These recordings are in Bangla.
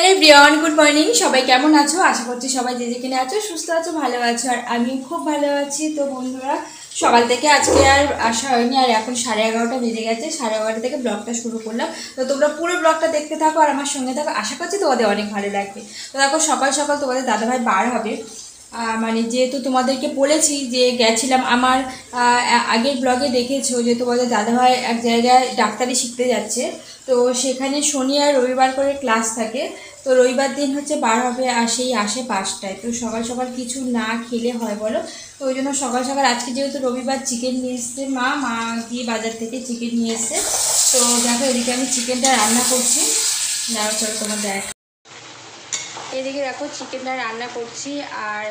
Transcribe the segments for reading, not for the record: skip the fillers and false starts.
Hello everyone, good morning. সবাই কেমন আছো? আশা করছি সবাই যে যেখানে আছো সুস্থ আছো, ভালো আছো। আর আমি খুব ভালো আছি। তো বন্ধুরা, সকাল থেকে আজকে আর আসা হয়নি, আর এখন 11:30 বেজে গেছে। 11:30 থেকে ব্লগটা শুরু করলাম। তো তোমরা পুরো ব্লগটা দেখতে থাকো আর আমার সঙ্গে থাকো, আশা করছি তোমাদের অনেক ভালো লাগবে। তো দেখো, সকাল সকাল তোমাদের দাদাভাই বার হবে। মানে যেহেতু তোমাদেরকে বলেছি যে গেছিলাম, আমার আগের ব্লগে দেখেছো যে তোমাদের দাদাভাই এক জায়গায় ডাক্তারি শিখতে যাচ্ছে। তো সেখানে শনি আর রবিবার করে ক্লাস থাকে। তো রবিবার দিন হচ্ছে বার হবে, আর সেই আসে 5টায়। তো সকাল সকাল কিছু না খেলে হয় বলো? তো ওই জন্য সকাল সকাল আজকে যেহেতু রবিবার, চিকেন নিয়ে এসছে মা গিয়ে বাজার থেকে চিকেন নিয়ে এসছে। তো দেখো, এদিকে আমি চিকেনটা রান্না করছি। দাঁড়াও, চলো তোমার দেখ। এদিকে দেখো, চিকেনটা রান্না করছি, আর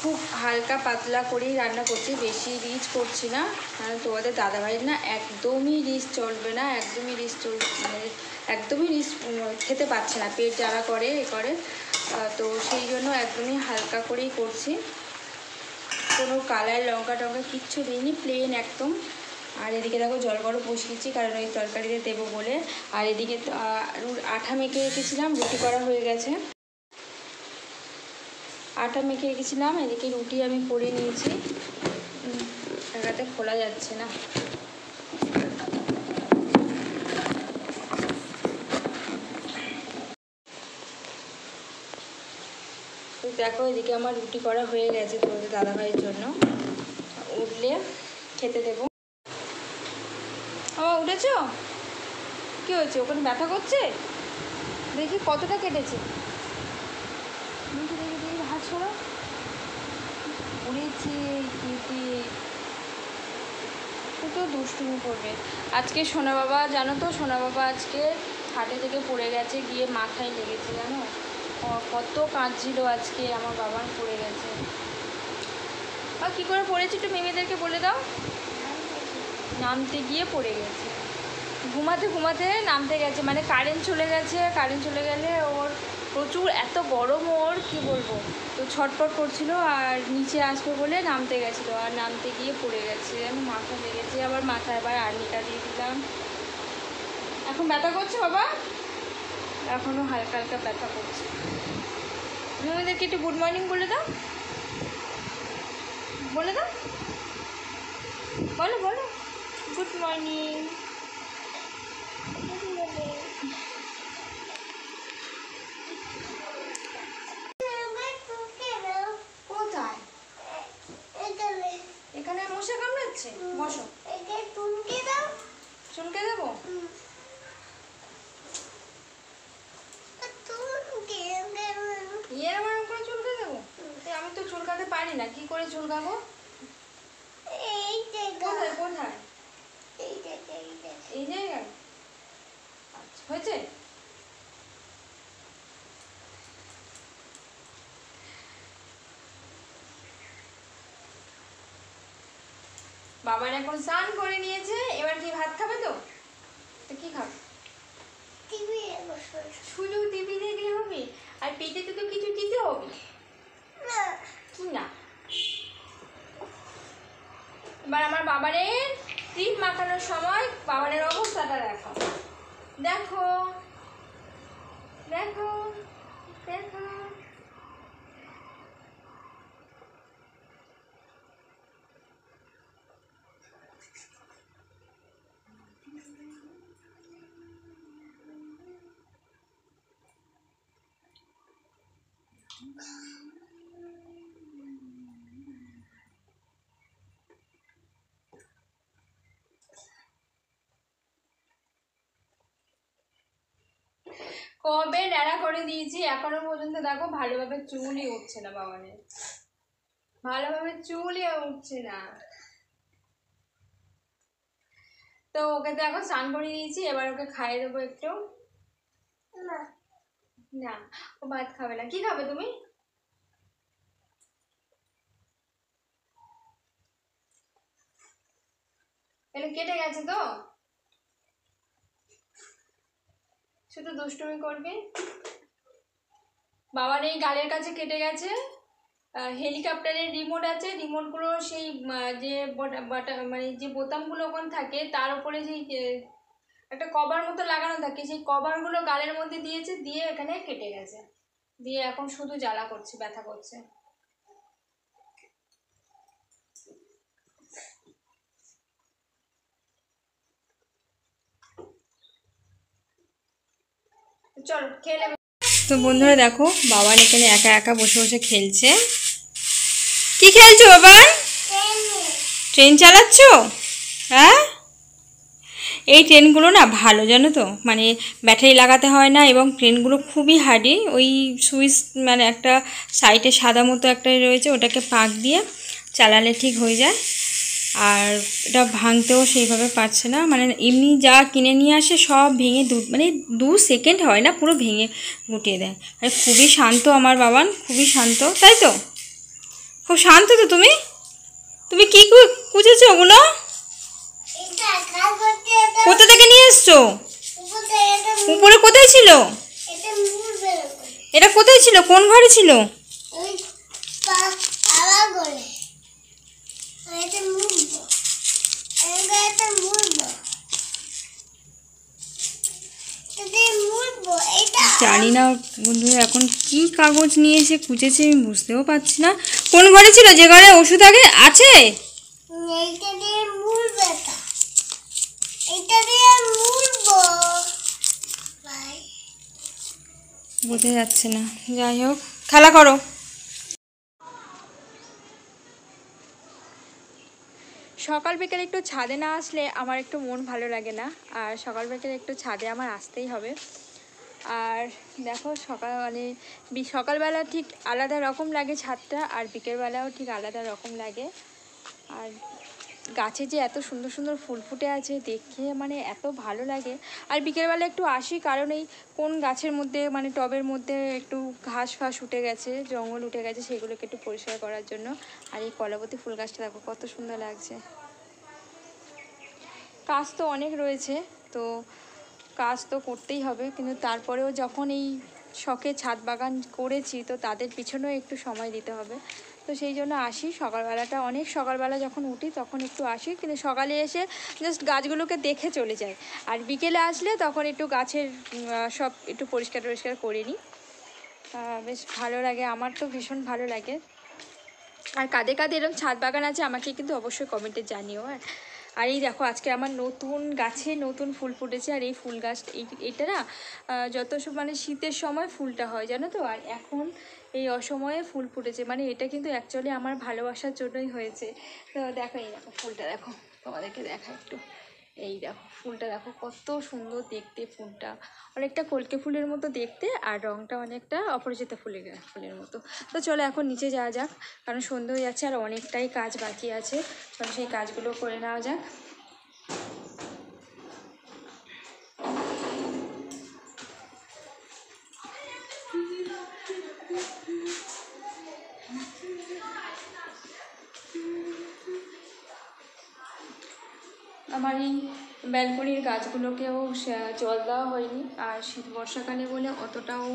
খুব হালকা পাতলা করেই রান্না করছি, বেশি রিচ করছি না। কারণ তোমাদের দাদাভাইয়ের না একদমই রিচ চলবে না, একদমই রিচ মানে একদমই রিচ খেতে পারছে না, পেট জ্বালা করে তো সেই জন্য একদমই হালকা করেই করছি। কোনো কালার লঙ্কা টঙ্কা কিচ্ছু দিইনি, প্লেন একদম। আর এদিকে দেখো, জল গরম বসিয়েছি কারণ ওই তরকারিতে দেবো বলে। আর এদিকে আঠা মেখে রেখেছিলাম, রুটি করা হয়ে গেছে। আটা মেখে রেখেছিলাম, এদিকে রুটি আমি করে নিয়েছি। টাকাতে খোলা যাচ্ছে না। তো দেখো, এদিকে আমার রুটি করা হয়ে গেছে তোমাদের দাদাভাইয়ের জন্য। উঠলে খেতে দেবো। ও উঠেছ? কী হয়েছে? ওখানে ব্যথা করছে? দেখি কতটা কেটেছে। দেখি দেখি দেখি, হাত ছড়ো। উড়েছে কেটে। তো দুষ্টুমি করবে। আজকে সোনা বাবা, জানো তো, সোনা বাবা আজকে হাটে থেকে পড়ে গেছে, গিয়ে মাথায় লেগেছে, জানো? কত কাঁদছিল আজকে আমার বাবার, পড়ে গেছে। আর কী করে পড়েছে একটু মেয়েদেরকে বলে দাও। নামতে গিয়ে পড়ে গেছে, ঘুমাতে ঘুমাতে নামতে গেছে। মানে কারেন্ট চলে গেছে, কারেন্ট চলে গেলে ওর প্রচুর এত গরম, ওর কী বলবো। তো ছটফট করছিল আর নিচে আসবে বলে নামতে গেছিলো, আর নামতে গিয়ে পড়ে গেছে, যেন মাথা লেগেছে। আবার মাথায় আবার আর্নিটা দিয়ে দিলাম। এখন ব্যথা করছে বাবা? এখনও হালকা হালকা ব্যথা করছে। আমাদেরকে একটু গুড মর্নিং বলে দাও, বলে দাও, বলো বলো, গুড মর্নিং। কোথায়? এখানে মশা কামড়াচ্ছে, বসো। চুলকে দেবো? এরকম করে চুলকে দেবো? আমি তো চুলকাতে পারি না, কি করে চুলকাবো? কোথায় কোথায়? এই জায়গায়? আচ্ছা, হয়েছে। বাবার এখন স্নান করে নিয়েছে, এবার কি ভাত খাবে? তো কি খাবে? শুধু টিভি দেখলে হবে? আর পেটেতে তো কিছু দিতে হবে। কি না? এবার আমার বাবারের ক্রিম মাখানোর সময় বাবারের অবস্থাটা দেখো, দেখো দেখো দেখো। কবে ন্যাড়া করে দিয়েছি, এখনো পর্যন্ত দেখো ভালোভাবে চুলই উঠছে না বাবানের, ভালোভাবে চুলই উঠছে না। তো ওকে তো এখন স্নান করে দিয়েছি, এবার ওকে খাইয়ে দেবো একটু। না, ও ভাত খাবে না। কি খাবে তুমি? এটা কেটে গেছে তো, শুধু দুষ্টুমি করবে। বাবার এই গালের কাছে কেটে গেছে। হেলিকপ্টারের রিমোট আছে, রিমোটগুলো সেই যে মানে যে বোতামগুলো ওখানে থাকে, তার উপরে যেই একটা কভার মতো লাগানো থাকে, সেই কভারগুলো গালের মধ্যে দিয়েছে, দিয়ে এখানে কেটে গেছে, দিয়ে এখন শুধু জ্বালা করছে, ব্যথা করছে। চলো খেয়ে নেবে। তো বন্ধুরা দেখো, বাবান এখানে একা একা বসে বসে খেলছে। কি খেলছো বাবান? ট্রেন চালাচ্ছ? হ্যাঁ, এই ট্রেনগুলো না ভালো জানো তো, মানে ব্যাটারি লাগাতে হয় না, এবং ট্রেনগুলো খুবই হার্ডি। ওই সুইচ মানে একটা সাইডে সাদা মতো একটা রয়েছে, ওটাকে পাক দিয়ে চালালে ঠিক হয়ে যায়। আর এটা ভাঙতেও সেইভাবে পারছে না, মানে এমনি যা কিনে নিয়ে আসে সব ভেঙে মানে 2 সেকেন্ড হয় না, পুরো ভেঙে গুটিয়ে দেয়। আর খুবই শান্ত আমার বাবান, খুবই শান্ত, তাই তো? খুব শান্ত তো তুমি। তুমি কি কুচেছো ওগুলো? কোথা থেকে নিয়ে এসছো? উপরে কোথায় ছিল? এটা কোথায় ছিল? কোন ঘরে ছিল? জানি না বন্ধুরা, এখন কি কাগজ নিয়ে এসে কুচেছে আমি বুঝতেও পারছি না। কোন ঘরে ছিল? যে ঘরে ওষুধ আগে আছে? বোঝা যাচ্ছে না, যাই হোক খেলা করো। সকাল বিকেল একটু ছাদে না আসলে আমার একটু মন ভালো লাগে না, আর সকাল বিকেল একটু ছাদে আমার আসতেই হবে। আর দেখো মানে সকালবেলা ঠিক আলাদা রকম লাগে ছাদটা, আর বিকেলবেলাও ঠিক আলাদা রকম লাগে। আর গাছে যে এত সুন্দর সুন্দর ফুল ফুটে আছে দেখে মানে এত ভালো লাগে। আর বিকেলবেলা একটু আসি, কারণ এই কোন গাছের মধ্যে মানে টবের মধ্যে একটু ঘাস ফাস উঠে গেছে, জঙ্গল উঠে গেছে, সেগুলোকে একটু পরিষ্কার করার জন্য। আর এই কলাবতী ফুল গাছটা দেখো কত সুন্দর লাগছে। কাজ তো অনেক রয়েছে, তো কাজ তো করতেই হবে, কিন্তু তারপরেও যখন এই শখে ছাদ বাগান করেছি, তো তাদের পিছনেও একটু সময় দিতে হবে। তো সেই জন্য আসি সকালবেলাটা, অনেক সকালবেলা যখন উঠি তখন একটু আসি, কিন্তু সকালে এসে জাস্ট গাছগুলোকে দেখে চলে যাই। আর বিকেলে আসলে তখন একটু গাছের সব একটু পরিষ্কার টরিষ্কার করে নিই। বেশ ভালো লাগে, আমার তো ভীষণ ভালো লাগে। আর কাদের কাদের এরকম ছাদ বাগান আছে আমাকে কিন্তু অবশ্যই কমেন্টে জানিও। আর এই দেখো আজকে আমার নতুন গাছে নতুন ফুল ফুটেছে। আর এই ফুল গাছ এইটা না যত মানে শীতের সময় ফুলটা হয় জানো তো, আর এখন এই অসময়ে ফুল ফুটেছে, মানে এটা কিন্তু অ্যাকচুয়ালি আমার ভালোবাসার জন্যই হয়েছে। তো দেখো এই দেখো ফুলটা, দেখো তোমাদেরকে দেখা একটু, এই দেখো ফুলটা দেখো কত সুন্দর দেখতে। ফুলটা অনেকটা কলকে ফুলের মতো দেখতে, আর রঙটা অনেকটা অপরাজিতা ফুলের মতো। তো চলো এখন নিচে যাওয়া যাক, কারণ সন্ধ্যে হয়ে যাচ্ছে আর অনেকটাই কাজ বাকি আছে। চলো সেই কাজগুলো করে নেওয়া যাক। আমার এই ব্যালকনির গাছগুলোকেও জল দেওয়া হয়নি, আর শীত বর্ষাকালে বলে অতটাও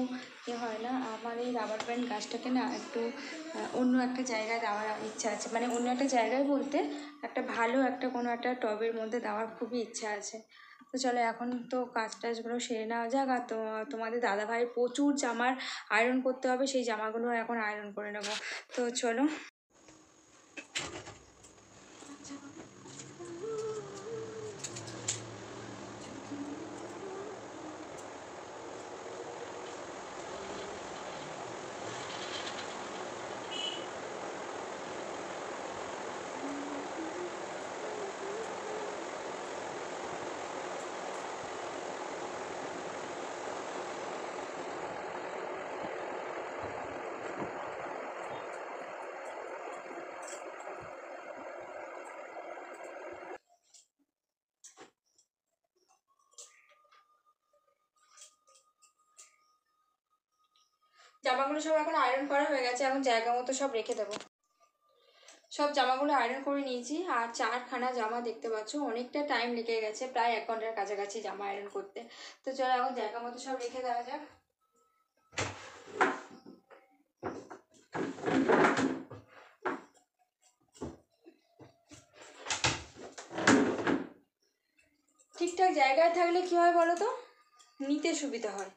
হয় না। আমার এই রাবার প্ল্যান্ট গাছটাকে না একটু অন্য একটা জায়গায় দেওয়ার ইচ্ছা আছে, মানে অন্য একটা জায়গায় বলতে একটা ভালো একটা কোনো একটা টবের মধ্যে দেওয়ার খুবই ইচ্ছা আছে। তো চলো এখন তো কাজ টাজগুলো সেরে নেওয়া যাক। আর তোমাদের দাদাভাইয়ের প্রচুর জামার আয়রন করতে হবে, সেই জামাগুলো এখন আয়রন করে নেবো। তো চলো। জামাগুলো সব এখন আয়রন করা হয়ে গেছে, এখন জায়গা মতো সব রেখে দেবো। সব জামাগুলো আয়রন করে নিয়েছি, আর 4খানা জামা দেখতে পাচ্ছ, অনেকটা টাইম লেগে গেছে, প্রায় 1 ঘন্টার কাছাকাছি জামা আয়রন করতে। তো চলো এখন জায়গা মতো সব রেখে দেওয়া যাক। ঠিকঠাক জায়গায় থাকলে কী হয় বলো তো, নিতে সুবিধা হয়।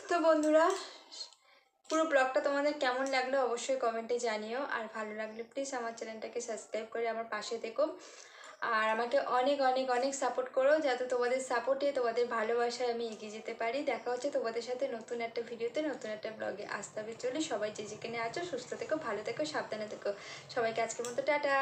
তো বন্ধুরা, পুরো ব্লগটা তোমাদের কেমন লাগলো অবশ্যই কমেন্টে জানিও, আর ভালো লাগলে প্লিজ আমার চ্যানেলটাকে সাবস্ক্রাইব করে আমার পাশে থেকো, আর আমাকে অনেক অনেক অনেক সাপোর্ট করো, যাতে তোমাদের সাপোর্টে, তোমাদের ভালোবাসায় আমি এগিয়ে যেতে পারি। দেখা হচ্ছে তোমাদের সাথে নতুন একটা ভিডিওতে, নতুন একটা ব্লগে। আসতে হবে চলে, সবাই যে যেখানে আছো সুস্থ থেকো, ভালো থেকো, সাবধানে থেকো। সবাইকে আজকের মতো টাটা।